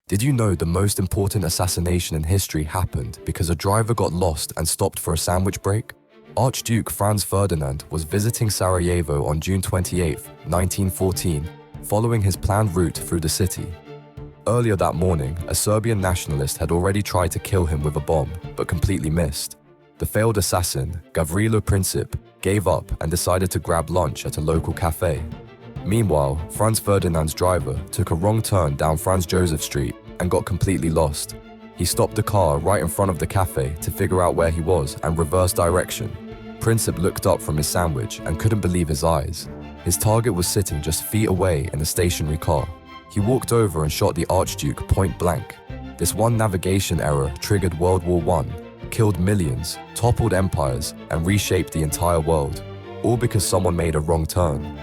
Did you know the most important assassination in history happened because a driver got lost and stopped for a sandwich break? Archduke Franz Ferdinand was visiting Sarajevo on June 28, 1914, following his planned route through the city. Earlier that morning, a Serbian nationalist had already tried to kill him with a bomb, but completely missed. The failed assassin, Gavrilo Princip, gave up and decided to grab lunch at a local cafe. Meanwhile, Franz Ferdinand's driver took a wrong turn down Franz Joseph Street and got completely lost. He stopped the car right in front of the cafe to figure out where he was and reverse direction. Princip looked up from his sandwich and couldn't believe his eyes. His target was sitting just feet away in a stationary car. He walked over and shot the Archduke point blank. This one navigation error triggered World War I, killed millions, toppled empires, and reshaped the entire world, all because someone made a wrong turn.